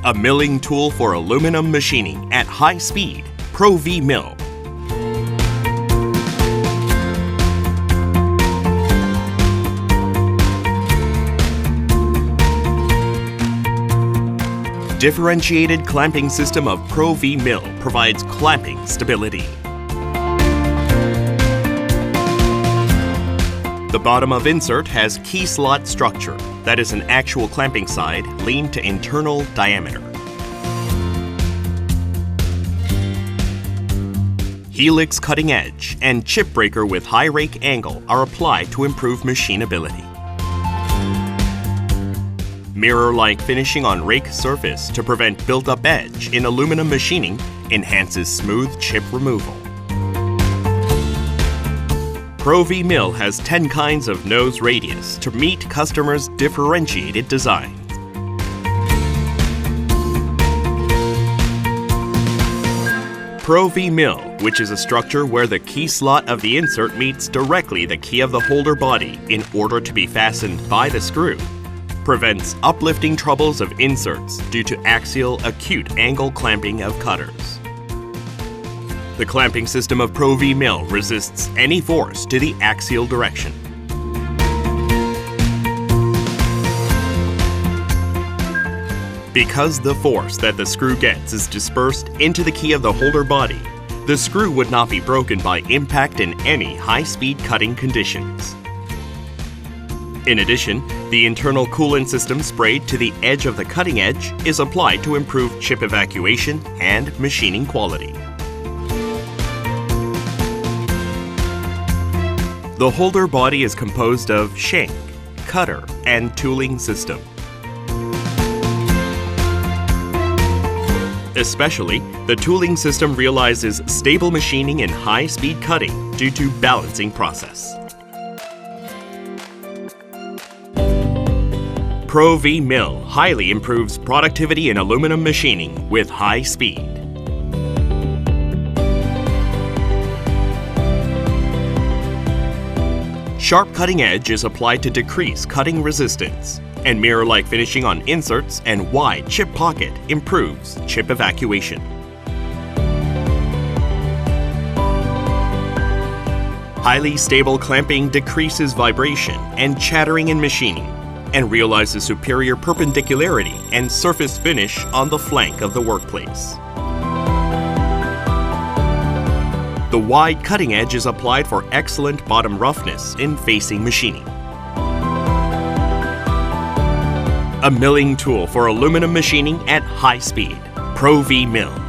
A milling tool for aluminum machining at high speed, Pro-V Mill. Differentiated clamping system of Pro-V Mill provides clamping stability. The bottom of insert has key slot structure, that is an actual clamping side leaned to internal diameter. Helix cutting edge and chip breaker with high rake angle are applied to improve machinability. Mirror-like finishing on rake surface to prevent built-up edge in aluminum machining enhances smooth chip removal. Pro-V Mill has 10 kinds of nose radius to meet customers' differentiated designs. Pro-V Mill, which is a structure where the key slot of the insert meets directly the key of the holder body in order to be fastened by the screw, prevents uplifting troubles of inserts due to axial acute angle clamping of cutters. The clamping system of Pro-V Mill resists any force to the axial direction. Because the force that the screw gets is dispersed into the key of the holder body, the screw would not be broken by impact in any high-speed cutting conditions. In addition, the internal coolant system sprayed to the edge of the cutting edge is applied to improve chip evacuation and machining quality. The holder body is composed of shank, cutter, and tooling system. Especially, the tooling system realizes stable machining in high-speed cutting due to balancing process. Pro-V Mill highly improves productivity in aluminum machining with high speed. Sharp cutting edge is applied to decrease cutting resistance, and mirror-like finishing on inserts and wide chip pocket improves chip evacuation. Highly stable clamping decreases vibration and chattering in machining, and realizes superior perpendicularity and surface finish on the flank of the workplace. The wide cutting edge is applied for excellent bottom roughness in facing machining. A milling tool for aluminum machining at high speed, Pro-V Mill.